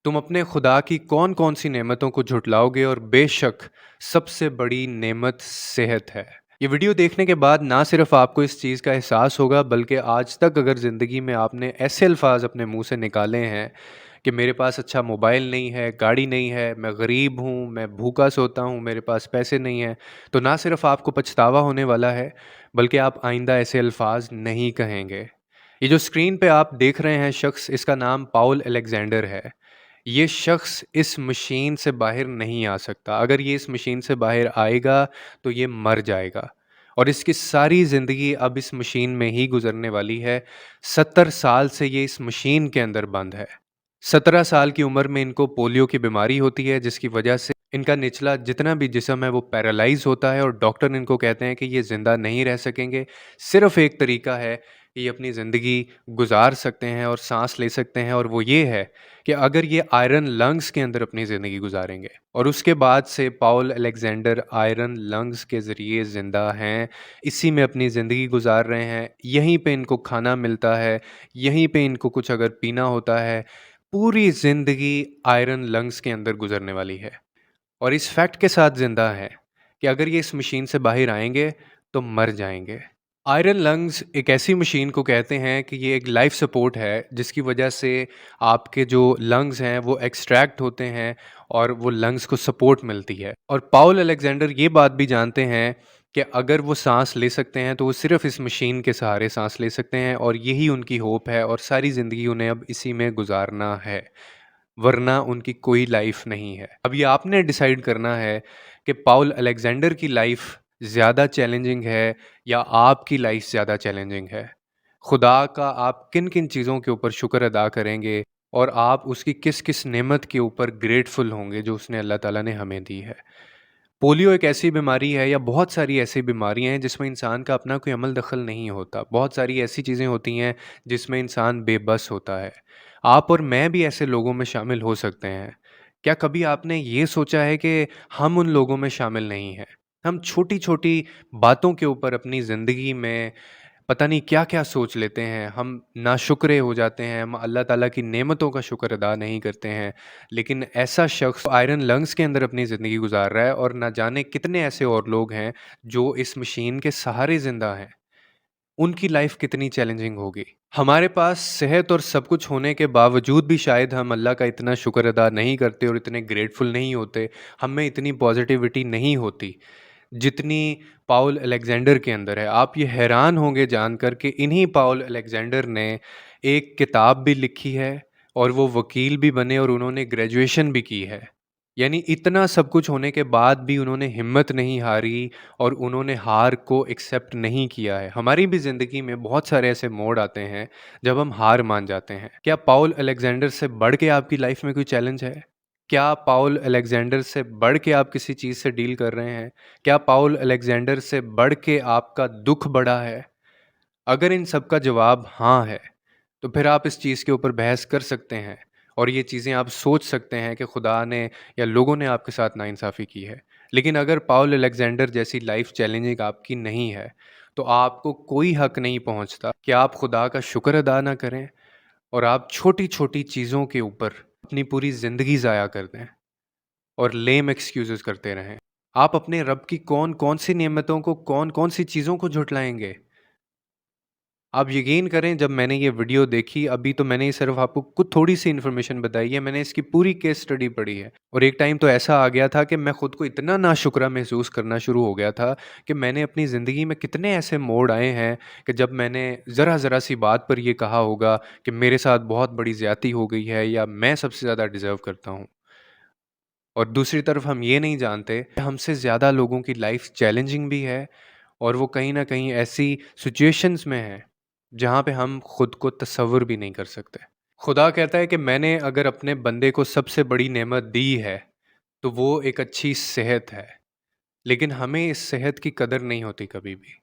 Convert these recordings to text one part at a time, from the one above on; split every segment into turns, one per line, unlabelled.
तुम अपने खुदा की कौन-कौन सी नेमतों को झुठलाओगे और बेशक सबसे बड़ी नेमत सेहत है। ये वीडियो देखने के बाद ना सिर्फ आपको इस चीज़ का एहसास होगा बल्कि आज तक अगर ज़िंदगी में आपने ऐसे अल्फाज अपने मुँह से निकाले हैं कि मेरे पास अच्छा मोबाइल नहीं है, गाड़ी नहीं है, मैं गरीब हूँ, मैं भूखा सोता हूँ, मेरे पास पैसे नहीं हैं, तो ना सिर्फ आपको पछतावा होने वाला है बल्कि आप आइंदा ऐसे अल्फाज नहीं कहेंगे। ये जो स्क्रीन पे आप देख रहे हैं शख्स, इसका नाम पाउल अलेक्जेंडर है। ये शख्स इस मशीन से बाहर नहीं आ सकता। अगर ये इस मशीन से बाहर आएगा तो ये मर जाएगा और इसकी सारी ज़िंदगी अब इस मशीन में ही गुज़रने वाली है। 70 साल से ये इस मशीन के अंदर बंद है। 17 साल की उम्र में इनको पोलियो की बीमारी होती है जिसकी वजह से इनका निचला जितना भी जिस्म है वो पैरालाइज़ होता है और डॉक्टर इनको कहते हैं कि ये ज़िंदा नहीं रह सकेंगे। सिर्फ़ एक तरीका है कि ये अपनी ज़िंदगी गुज़ार सकते हैं और साँस ले सकते हैं और वो ये है कि अगर ये आयरन लंग्स के अंदर अपनी ज़िंदगी गुज़ारेंगे और उसके बाद से पाउल अलेक्जेंडर आयरन लंग्स के ज़रिए ज़िंदा हैं, इसी में अपनी ज़िंदगी गुज़ार रहे हैं, यहीं पे इनको खाना मिलता है, यहीं पे इनको कुछ अगर पीना होता है, पूरी ज़िंदगी आयरन लंग्स के अंदर गुज़रने वाली है और इस फैक्ट के साथ ज़िंदा हैं कि अगर ये इस मशीन से बाहर आएँगे, तो मर जाएँगे। आयरन लंग्स एक ऐसी मशीन को कहते हैं कि ये एक लाइफ सपोर्ट है जिसकी वजह से आपके जो लंग्स हैं वो एक्सट्रैक्ट होते हैं और वो लंग्स को सपोर्ट मिलती है और पाउल अलेक्जेंडर ये बात भी जानते हैं कि अगर वो सांस ले सकते हैं तो वो सिर्फ इस मशीन के सहारे सांस ले सकते हैं और यही उनकी होप है और सारी ज़िंदगी उन्हें अब इसी में गुजारना है, वरना उनकी कोई लाइफ नहीं है। अब ये आपने डिसाइड करना है कि पाउल अलेक्जेंडर की लाइफ ज़्यादा चैलेंजिंग है या आपकी लाइफ ज़्यादा चैलेंजिंग है। खुदा का आप किन-किन चीज़ों के ऊपर शुक्र अदा करेंगे और आप उसकी किस-किस नेमत के ऊपर ग्रेटफुल होंगे जो उसने अल्लाह ताला ने हमें दी है। पोलियो एक ऐसी बीमारी है या बहुत सारी ऐसी बीमारियाँ हैं जिसमें इंसान का अपना कोई अमल दखल नहीं होता। बहुत सारी ऐसी चीज़ें होती हैं जिसमें इंसान बेबस होता है। आप और मैं भी ऐसे लोगों में शामिल हो सकते हैं। क्या कभी आपने ये सोचा है कि हम उन लोगों में शामिल नहीं हैं? हम छोटी-छोटी बातों के ऊपर अपनी ज़िंदगी में पता नहीं क्या-क्या सोच लेते हैं, हम नाशुक्रे हो जाते हैं, हम अल्लाह ताला की नेमतों का शुक्र अदा नहीं करते हैं। लेकिन ऐसा शख्स आयरन लंग्स के अंदर अपनी ज़िंदगी गुज़ार रहा है और ना जाने कितने ऐसे और लोग हैं जो इस मशीन के सहारे ज़िंदा हैं। उनकी लाइफ़ कितनी चैलेंजिंग होगी। हमारे पास सेहत और सब कुछ होने के बावजूद भी शायद हम अल्लाह का इतना शुक्र अदा नहीं करते और इतने ग्रेटफुल नहीं होते, हम में इतनी पॉज़िटिविटी नहीं होती। जितनी पाउल अलेक्जेंडर के अंदर है। आप ये हैरान होंगे जानकर कि इन्हीं पाउल अलेक्जेंडर ने एक किताब भी लिखी है और वो वकील भी बने और उन्होंने ग्रेजुएशन भी की है। यानी इतना सब कुछ होने के बाद भी उन्होंने हिम्मत नहीं हारी और उन्होंने हार को एक्सेप्ट नहीं किया है। हमारी भी ज़िंदगी में बहुत सारे ऐसे मोड़ आते हैं जब हम हार मान जाते हैं। क्या पाउल अलेक्जेंडर से बढ़ के आपकी लाइफ में कोई चैलेंज है? क्या पाउल अलेक्जेंडर से बढ़ के आप किसी चीज़ से डील कर रहे हैं? क्या पाउल अलेक्जेंडर से बढ़ के आपका दुःख बड़ा है? अगर इन सब का जवाब हाँ है, तो फिर आप इस चीज़ के ऊपर बहस कर सकते हैं और ये चीज़ें आप सोच सकते हैं कि खुदा ने या लोगों ने आपके साथ नाइंसाफ़ी की है। लेकिन अगर पाउल अलेक्जेंडर जैसी लाइफ़ चैलेंजिंग आपकी नहीं है, तो आपको कोई हक़ नहीं पहुँचता कि आप खुदा का शुक्र अदा ना करें और आप छोटी-छोटी चीज़ों के ऊपर अपनी पूरी ज़िंदगी ज़ाया कर दें और लेम एक्सक्यूज़ेज़ करते रहें। आप अपने रब की कौन-कौन सी नेमतों को, कौन-कौन सी चीज़ों को झुठलाएँगे? आप यकीन करें जब मैंने ये वीडियो देखी, अभी तो मैंने सिर्फ़ आपको कुछ थोड़ी-सी इन्फॉर्मेशन बताई है, मैंने इसकी पूरी केस स्टडी पढ़ी है और एक टाइम तो ऐसा आ गया था कि मैं खुद को इतना नाशुक्रा महसूस करना शुरू हो गया था कि मैंने अपनी ज़िंदगी में कितने ऐसे मोड़ आए हैं कि जब मैंने ज़रा-ज़रा सी बात पर ये कहा होगा कि मेरे साथ बहुत बड़ी ज़्यादती हो गई है या मैं सबसे ज़्यादा डिज़र्व करता हूँ। और दूसरी तरफ हम ये नहीं जानते, हमसे ज़्यादा लोगों की लाइफ़ चैलेंजिंग भी है और वो कहीं न कहीं ऐसी सिचुएशंस में हैं, जहाँ पे हम खुद को तसव्वुर भी नहीं कर सकते। खुदा कहता है कि मैंने अगर अपने बंदे को सबसे बड़ी नेमत दी है, तो वो एक अच्छी सेहत है। लेकिन हमें इस सेहत की कदर नहीं होती कभी भी।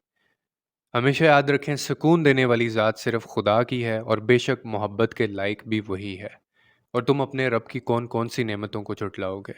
हमेशा याद रखें सुकून देने वाली ज़ात सिर्फ़ खुदा की है और बेशक मोहब्बत के लायक भी वही है। और तुम अपने रब की कौन-कौन सी नेमतों को झुठलाओगे?